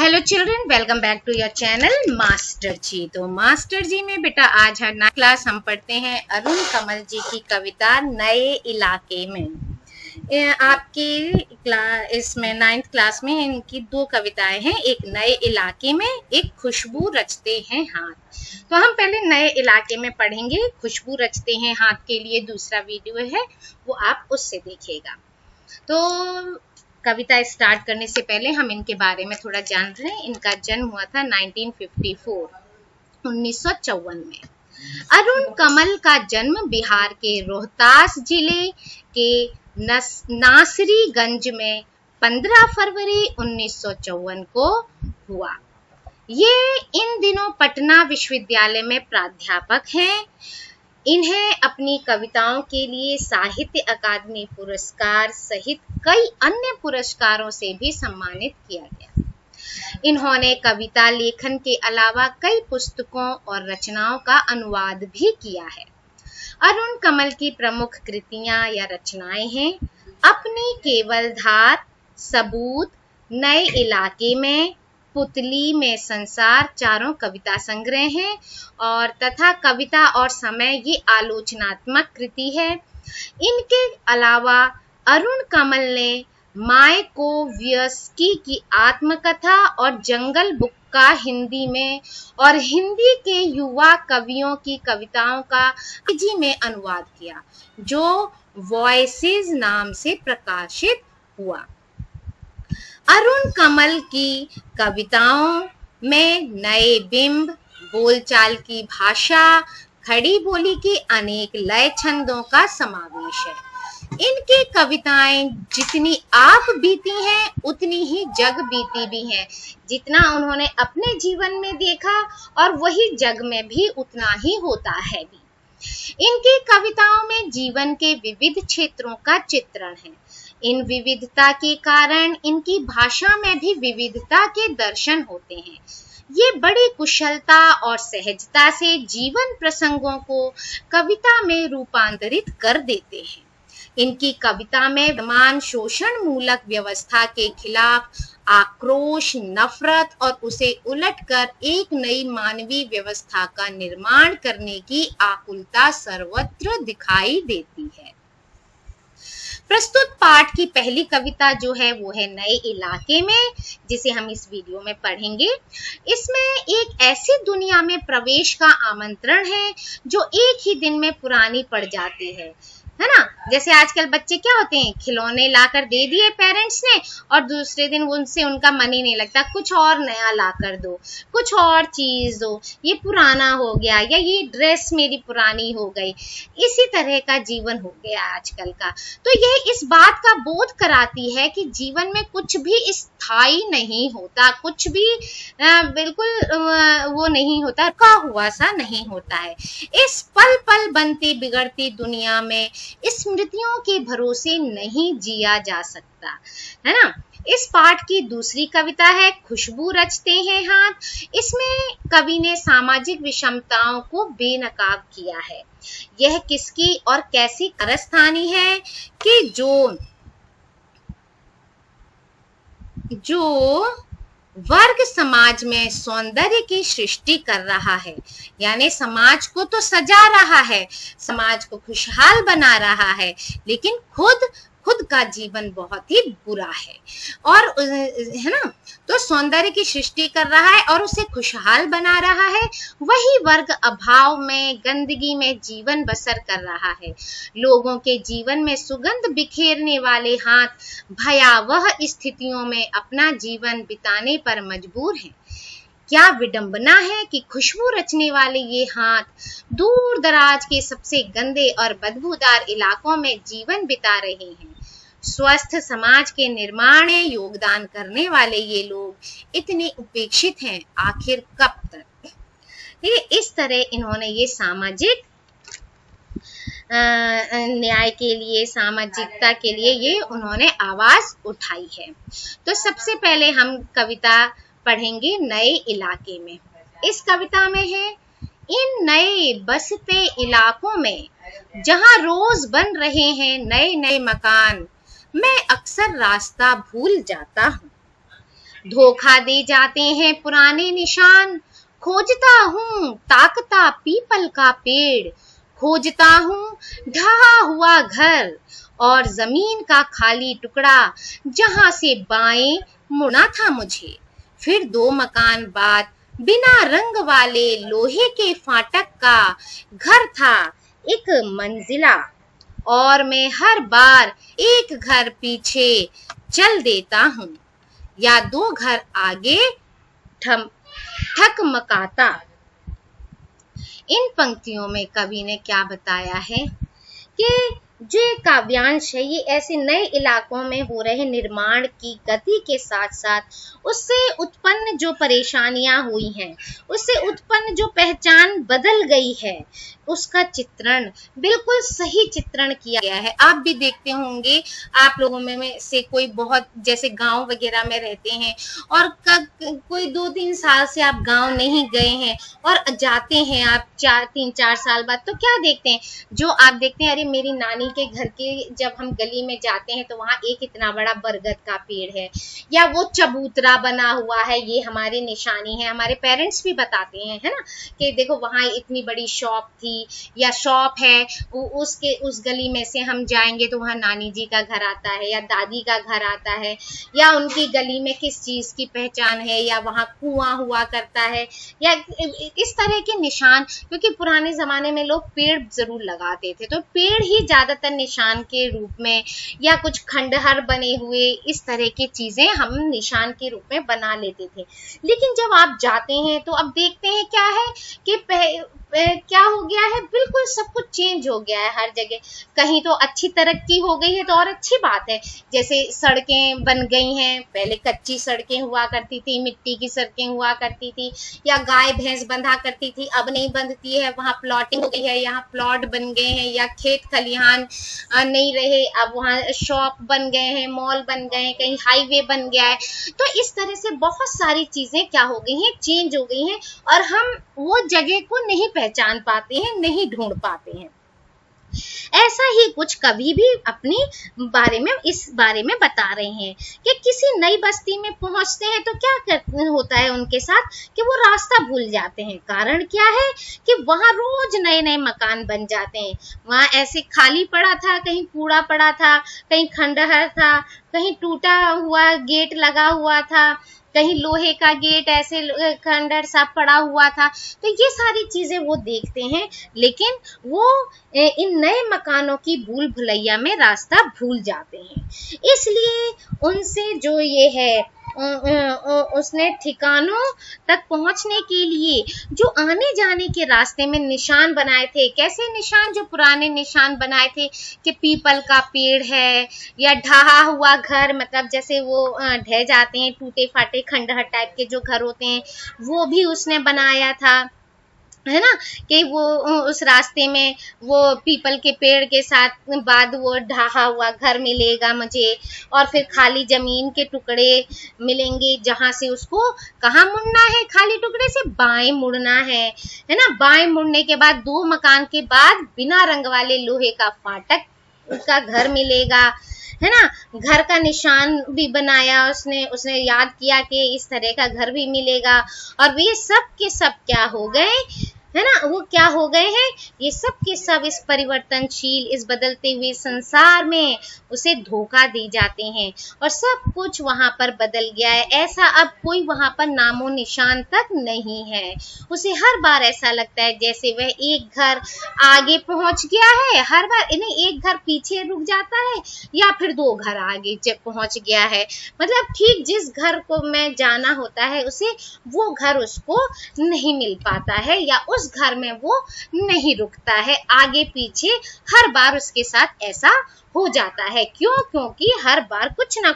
Hello children, welcome back to your channel master ji. तो master जी में बेटा आज हर क्लास हम पढ़ते हैं अरुण कमल जी की कविता नए इलाके में। आपकी इसमें 9th क्लास में इनकी दो कविताएं हैं, एक नए इलाके में, एक खुशबू रचते हैं हाथ। तो हम पहले नए इलाके में पढ़ेंगे, खुशबू रचते हैं हाथ के लिए दूसरा वीडियो है, वो आप उससे देखिएगा। तो कविता स्टार्ट करने से पहले हम इनके बारे में थोड़ा जान रहे हैं। इनका जन्म हुआ था 1954 1954 में। अरुण कमल का जन्म बिहार के रोहतास जिले के नासरीगंज में 15 फरवरी 1954 को हुआ। ये इन दिनों पटना विश्वविद्यालय में प्राध्यापक हैं। इन्हें अपनी कविताओं के लिए साहित्य अकादमी पुरस्कार सहित कई अन्य पुरस्कारों से भी सम्मानित किया गया। इन्होंने कविता लेखन के अलावा कई पुस्तकों और रचनाओं का अनुवाद भी किया है। अरुण कमल की प्रमुख कृतियां या रचनाएं हैं अपनी केवल धार, सबूत, नए इलाके में, पुतली में संसार, चारों कविता संग्रह हैं और तथा कविता और समय ये आलोचनात्मक कृति है। इनके अलावा अरुण कमल ने मायाकोव्स्की की आत्मकथा और जंगल बुक का हिंदी में और हिंदी के युवा कवियों की कविताओं का अंग्रेजी में अनुवाद किया, जो वॉइसेस नाम से प्रकाशित हुआ। अरुण कमल की कविताओं में नए बिंब, बोलचाल की भाषा, खड़ी बोली की अनेक लय छंदों का समावेश है। इनकी कविताएं जितनी आप बीती हैं उतनी ही जग बीती भी हैं। जितना उन्होंने अपने जीवन में देखा और वही जग में भी उतना ही होता है भी। इनकी कविताओं में जीवन के विविध क्षेत्रों का चित्रण है। इन विविधता के कारण इनकी भाषा में भी विविधता के दर्शन होते हैं। ये बड़ी कुशलता और सहजता से जीवन प्रसंगों को कविता में रूपांतरित कर देते हैं। इनकी कविता में वर्तमान शोषण मूलक व्यवस्था के खिलाफ आक्रोश, नफरत और उसे उलटकर एक नई मानवीय व्यवस्था का निर्माण करने की आकुलता सर्वत्र दिखाई देती है। प्रस्तुत पाठ की पहली कविता जो है वो है नए इलाके में, जिसे हम इस वीडियो में पढ़ेंगे। इसमें एक ऐसी दुनिया में प्रवेश का आमंत्रण है जो एक ही दिन में पुरानी पड़ जाती है ना। जैसे आजकल बच्चे क्या होते हैं, खिलौने लाकर दे दिए पेरेंट्स ने और दूसरे दिन उनसे उनका मन ही नहीं लगता, कुछ और नया लाकर दो, कुछ और चीज दो, ये पुराना हो गया या ये ड्रेस मेरी पुरानी हो गई। इसी तरह का जीवन हो गया आजकल का। तो यह इस बात का बोध कराती है कि जीवन में कुछ भी स्थायी नहीं होता, कुछ भी बिल्कुल वो नहीं होता, का हुआ सा नहीं होता है। इस पल पल बनती बिगड़ती दुनिया में स्मृतियों के भरोसे नहीं जिया जा सकता, है ना। इस पाठ की दूसरी कविता है खुशबू रचते हैं हाथ। इसमें कवि ने सामाजिक विषमताओं को बेनकाब किया है। यह किसकी और कैसी कारस्तानी है कि जो वर्ग समाज में सौंदर्य की सृष्टि कर रहा है, यानी समाज को तो सजा रहा है, समाज को खुशहाल बना रहा है, लेकिन खुद का जीवन बहुत ही बुरा है और है ना। तो सौंदर्य की सृष्टि कर रहा है और उसे खुशहाल बना रहा है। वही वर्ग अभाव में, गंदगी में जीवन बसर कर रहा है। लोगों के जीवन में सुगंध बिखेरने वाले हाथ भयावह स्थितियों में अपना जीवन बिताने पर मजबूर हैं। क्या विडंबना है कि खुशबू रचने वाले ये हाथ दूर दराज के सबसे गंदे और बदबूदार इलाकों में जीवन बिता रहे हैं। स्वस्थ समाज के निर्माण में योगदान करने वाले ये लोग इतने उपेक्षित हैं, आखिर कब तक। ये इस तरह इन्होंने ये सामाजिक न्याय के लिए, सामाजिकता के लिए ये उन्होंने आवाज उठाई है। तो सबसे पहले हम कविता पढ़ेंगे नए इलाके में। इस कविता में है, इन नए बसते इलाकों में जहां रोज बन रहे हैं नए नए मकान, मैं अक्सर रास्ता भूल जाता हूँ। धोखा दे जाते हैं पुराने निशान। खोजता हूँ ताकता पीपल का पेड़, खोजता हूँ ढहा हुआ घर और जमीन का खाली टुकड़ा जहां से बाएं मुड़ना था मुझे। फिर 2 मकान बाद बिना रंग वाले लोहे के फाटक का घर था एक मंजिला, और मैं हर बार एक घर पीछे चल देता हूँ या 2 घर आगे ठकमकाता। इन पंक्तियों में कवि ने क्या बताया है कि जो ये काव्यांश है ये ऐसे नए इलाकों में हो रहे निर्माण की गति के साथ साथ उससे उत्पन्न जो परेशानियां हुई हैं, उससे उत्पन्न जो पहचान बदल गई है, उसका चित्रण बिल्कुल सही चित्रण किया गया है। आप भी देखते होंगे, आप लोगों में से कोई बहुत जैसे गांव वगैरह में रहते हैं और कोई 2-3 साल से आप गांव नहीं गए हैं और जाते हैं आप 3-4 साल बाद, तो क्या देखते हैं, जो आप देखते हैं, अरे मेरी नानी के घर के जब हम गली में जाते हैं तो वहां एक इतना बड़ा बरगद का पेड़ है या वो चबूतरा बना हुआ है, ये हमारी निशानी है। हमारे पेरेंट्स भी बताते हैं, है ना, कि देखो वहां इतनी बड़ी शॉप थी या शॉप है, उसके उस गली में से हम जाएंगे तो वहां नानी जी का घर आता है या दादी का घर आता है, या उनकी गली में किस चीज की पहचान है, या वहां कुआं हुआ करता है, या इस तरह के निशान। क्योंकि पुराने जमाने में लोग पेड़ जरूर लगाते थे, तो पेड़ ही ज्यादातर निशान के रूप में, या कुछ खंडहर बने हुए, इस तरह की चीजें हम निशान के रूप में बना लेते थे। लेकिन जब आप जाते हैं तो अब देखते हैं क्या है कि क्या हो गया है, बिल्कुल सब कुछ चेंज हो गया है हर जगह। कहीं तो अच्छी तरक्की हो गई है तो और अच्छी बात है, जैसे सड़कें बन गई हैं, पहले कच्ची सड़कें हुआ करती थी, मिट्टी की सड़कें हुआ करती थी, या गाय भैंस बंधा करती थी, अब नहीं बंधती है, वहाँ प्लॉटिंग हो गई है, यहाँ प्लॉट बन गए हैं, या खेत खलिहान नहीं रहे, अब वहाँ शॉप बन गए हैं, मॉल बन गए हैं, कहीं हाईवे बन गया है। तो इस तरह से बहुत सारी चीजें क्या हो गई हैं, चेंज हो गई हैं, और हम वो जगह को नहीं पहचान पाते हैं, नहीं ढूंढ पाते हैं। ऐसा ही कुछ कवि भी अपने बारे में, इस बारे में बता रहे हैं कि किसी नई बस्ती में पहुंचते हैं तो क्या होता है उनके साथ कि वो रास्ता भूल जाते हैं। कारण क्या है कि वहां रोज नए नए मकान बन जाते हैं, वहां ऐसे खाली पड़ा था, कहीं कूड़ा पड़ा था, कहीं खंडहर था, कहीं टूटा हुआ गेट लगा हुआ था, कहीं लोहे का गेट ऐसे खंडर सा पड़ा हुआ था। तो ये सारी चीजें वो देखते हैं, लेकिन वो इन नए मकानों की भूल भुलैया में रास्ता भूल जाते हैं। इसलिए उनसे जो ये है उसने ठिकानों तक पहुंचने के लिए जो आने जाने के रास्ते में निशान बनाए थे, कैसे निशान, जो पुराने निशान बनाए थे कि पीपल का पेड़ है या ढहा हुआ घर, मतलब जैसे वो ढह जाते हैं, टूटे फाटे खंडहर टाइप के जो घर होते हैं, वो भी उसने बनाया था, है ना, कि वो उस रास्ते में वो पीपल के पेड़ के साथ बाद वो ढहा हुआ घर मिलेगा मुझे, और फिर खाली जमीन के टुकड़े मिलेंगे जहां से उसको कहाँ मुड़ना है, खाली टुकड़े से बाएं मुड़ना है ना। बाएं मुड़ने के बाद 2 मकान के बाद बिना रंग वाले लोहे का फाटक का घर मिलेगा, है ना। घर का निशान भी बनाया उसने याद किया कि इस तरह का घर भी मिलेगा, और वे सब के सब क्या हो गए, है ना, वो क्या हो गए हैं, ये सब के सब इस परिवर्तनशील, इस बदलते हुए संसार में उसे धोखा दे जाते हैं, और सब कुछ वहां पर बदल गया है। ऐसा अब कोई वहां पर नामो निशान तक नहीं है। उसे हर बार ऐसा लगता है जैसे वह एक घर आगे पहुंच गया है, हर बार नहीं, एक घर पीछे रुक जाता है या फिर 2 घर आगे पहुंच गया है। मतलब ठीक जिस घर को मैं जाना होता है उसे, वो घर उसको नहीं मिल पाता है, या उस घर में वो नहीं रुकता है, आगे पीछे हर बार उसके साथ ऐसा हो जाता है। क्यों? क्योंकि हर बार कुछ ना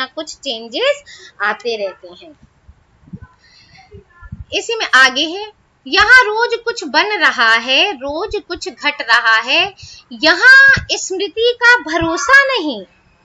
कुछ चेंजेस आते रहते हैं। इसी में आगे है, यहाँ रोज कुछ बन रहा है, रोज कुछ घट रहा है, यहाँ स्मृति का भरोसा नहीं।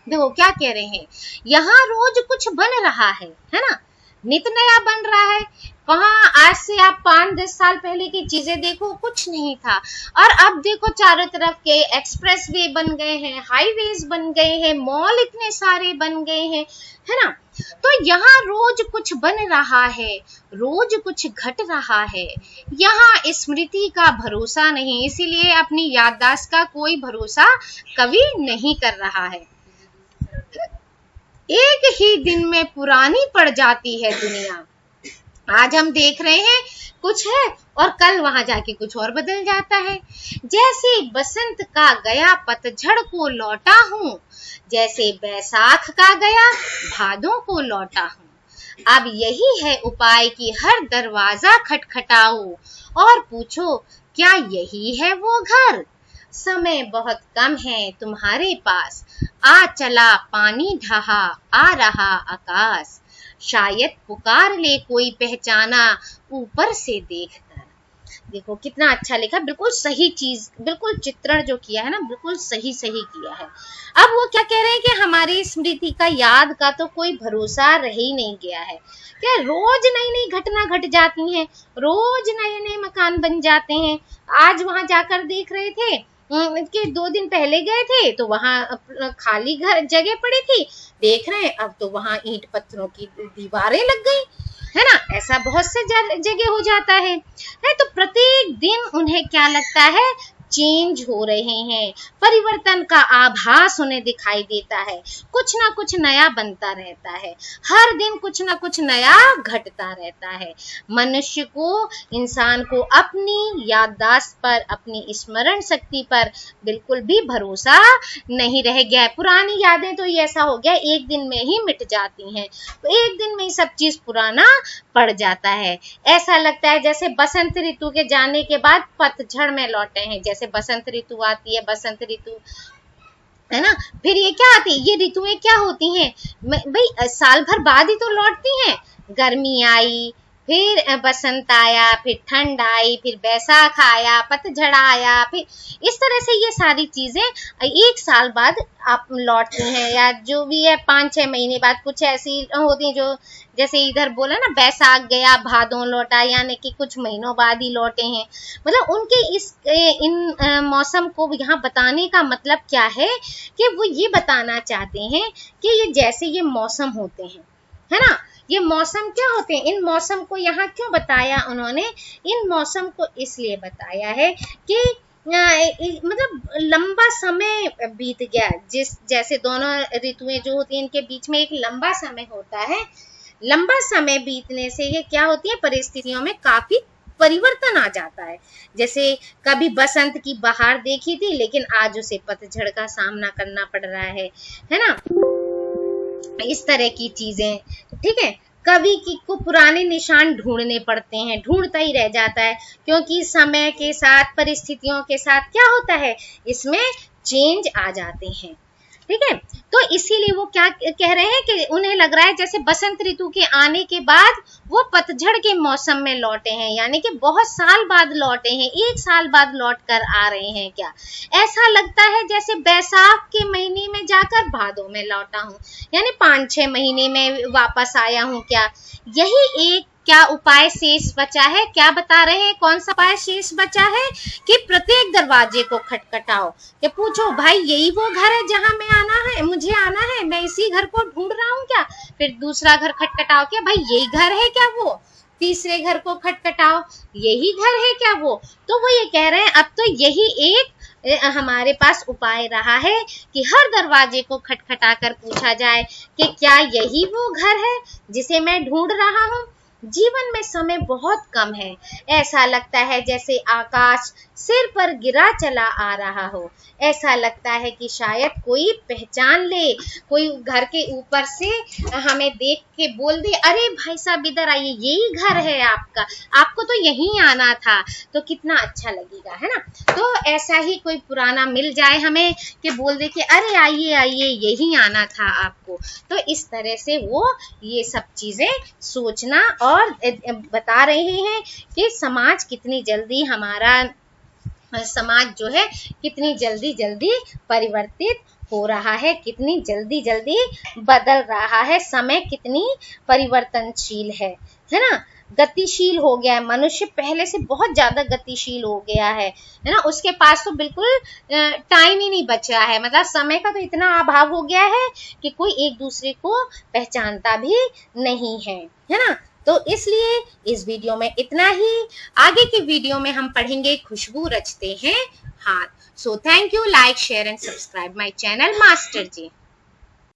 देखो क्या कह रहे हैं, यहाँ रोज कुछ बन रहा है ना, नित नया बन रहा है। वहां आज से आप 5-10 साल पहले की चीजें देखो, कुछ नहीं था, और अब देखो चारों तरफ के एक्सप्रेसवे बन गए हैं, हाईवेज बन गए हैं, मॉल इतने सारे बन गए हैं, है ना। तो यहाँ रोज कुछ बन रहा है, रोज कुछ घट रहा है, यहाँ स्मृति का भरोसा नहीं, इसीलिए अपनी याददाश्त का कोई भरोसा कवि नहीं कर रहा है। एक ही दिन में पुरानी पड़ जाती है दुनिया। आज हम देख रहे हैं कुछ है और कल वहां जाके कुछ और बदल जाता है। जैसे बसंत का गया पतझड़ को लौटा हूँ, जैसे बैसाख का गया भादों को लौटा हूँ। अब यही है उपाय कि हर दरवाजा खटखटाओ और पूछो क्या यही है वो घर। समय बहुत कम है तुम्हारे पास, आ चला पानी ढहा, आ रहा आकाश। शायद पुकार ले कोई पहचाना ऊपर से देखकर। देखो कितना अच्छा लिखा, बिल्कुल सही चीज, बिल्कुल चित्रण जो किया है ना, बिल्कुल सही किया है। अब वो क्या कह रहे हैं कि हमारी स्मृति का, याद का तो कोई भरोसा रह ही नहीं गया है। क्या रोज नई नई घटना घट जाती हैं, रोज नए नए मकान बन जाते हैं। आज वहां जाकर देख रहे थे कि 2 दिन पहले गए थे तो वहां खाली घर जगह पड़ी थी, देख रहे हैं अब तो वहां ईंट पत्थरों की दीवारें लग गई है ना। ऐसा बहुत से जगह हो जाता है। तो प्रत्येक दिन उन्हें क्या लगता है, चेंज हो रहे हैं, परिवर्तन का आभास उन्हें दिखाई देता है। कुछ ना कुछ नया बनता रहता है, हर दिन कुछ ना कुछ नया घटता रहता है। मनुष्य को, इंसान को अपनी याददाश्त पर, अपनी स्मरण शक्ति पर बिल्कुल भी भरोसा नहीं रह गया है। पुरानी यादें तो ये ऐसा हो गया एक दिन में ही मिट जाती हैं, तो एक दिन में ही सब चीज पुराना पड़ जाता है। ऐसा लगता है जैसे बसंत ऋतु के जाने के बाद पतझड़ में लौटे हैं। जैसे बसंत ऋतु आती है, बसंत ऋतु है ना, फिर ये क्या आती है, ये ऋतुएं क्या होती हैं भाई, साल भर बाद ही तो लौटती हैं। गर्मी आई, फिर बसंत आया, फिर ठंड आई, फिर बैसाख आया, पतझड़ आया, फिर इस तरह से ये सारी चीजें 1 साल बाद आप लौटती हैं, या जो भी है 5-6 महीने बाद कुछ ऐसी होती हैं जो, जैसे इधर बोला ना बैसाख गया भादों लौटा, यानी कि कुछ महीनों बाद ही लौटे हैं। मतलब उनके इन मौसम को यहाँ बताने का मतलब क्या है कि वो ये बताना चाहते हैं कि ये जैसे ये मौसम होते हैं, है ना, ये मौसम क्या होते हैं, इन मौसम को यहाँ क्यों बताया उन्होंने, इन मौसम को इसलिए बताया है कि मतलब लंबा समय बीत गया, जैसे दोनों ऋतुएं जो होती हैं इनके बीच में एक लंबा समय होता है। लंबा समय बीतने से ये क्या होती है, परिस्थितियों में काफी परिवर्तन आ जाता है। जैसे कभी बसंत की बहार देखी थी, लेकिन आज उसे पतझड़ का सामना करना पड़ रहा है ना, इस तरह की चीजें। ठीक है, कवि को पुराने निशान ढूंढने पड़ते हैं, ढूंढता ही रह जाता है, क्योंकि समय के साथ, परिस्थितियों के साथ क्या होता है, इसमें चेंज आ जाते हैं। ठीक है, तो इसीलिए वो क्या कह रहे हैं कि उन्हें लग रहा है जैसे बसंत ऋतु के आने के बाद वो पतझड़ के मौसम में लौटे हैं, यानी कि बहुत साल बाद लौटे हैं, 1 साल बाद लौट कर आ रहे हैं। क्या ऐसा लगता है जैसे बैसाख के महीने में जाकर भादों में लौटा हूँ, यानी 5-6 महीने में वापस आया हूँ। क्या यही एक क्या उपाय शेष बचा है, क्या बता रहे हैं, कौन सा उपाय शेष बचा है कि प्रत्येक दरवाजे को खटखटाओ, कि पूछो भाई यही वो घर है जहां मैं आना है, मुझे आना है, मैं इसी घर को ढूंढ रहा हूँ क्या। फिर दूसरा घर खटखटाओ, क्या भाई यही घर है क्या वो, तीसरे घर को खटखटाओ, यही घर है क्या वो। तो वो ये कह रहे हैं अब तो यही एक हमारे पास उपाय रहा है कि हर दरवाजे को खटखटा कर पूछा जाए कि क्या यही वो घर है जिसे मैं ढूंढ रहा हूँ। जीवन में समय बहुत कम है, ऐसा लगता है जैसे आकाश सिर पर गिरा चला आ रहा हो। ऐसा लगता है कि शायद कोई पहचान ले, कोई घर के ऊपर से हमें देख के बोल दे, अरे भाई साहब इधर आइए, यही घर है आपका, आपको तो यहीं आना था, तो कितना अच्छा लगेगा, है ना। तो ऐसा ही कोई पुराना मिल जाए हमें कि बोल दे कि अरे आइए आइए, यहीं आना था आपको। तो इस तरह से वो ये सब चीजें सोचना और बता रहे हैं कि समाज कितनी जल्दी, हमारा समाज जो है कितनी जल्दी परिवर्तित हो रहा है, कितनी जल्दी जल्दी बदल रहा है, समय कितनी परिवर्तनशील है ना, गतिशील हो गया है मनुष्य, पहले से बहुत ज्यादा गतिशील हो गया है ना। उसके पास तो बिल्कुल टाइम ही नहीं बचा है, मतलब समय का तो इतना अभाव हो गया है कि कोई एक दूसरे को पहचानता भी नहीं है ना। तो इसलिए इस वीडियो में इतना ही, आगे की वीडियो में हम पढ़ेंगे खुशबू रचते हैं हाथ। So thank you, like share and subscribe my channel master ji.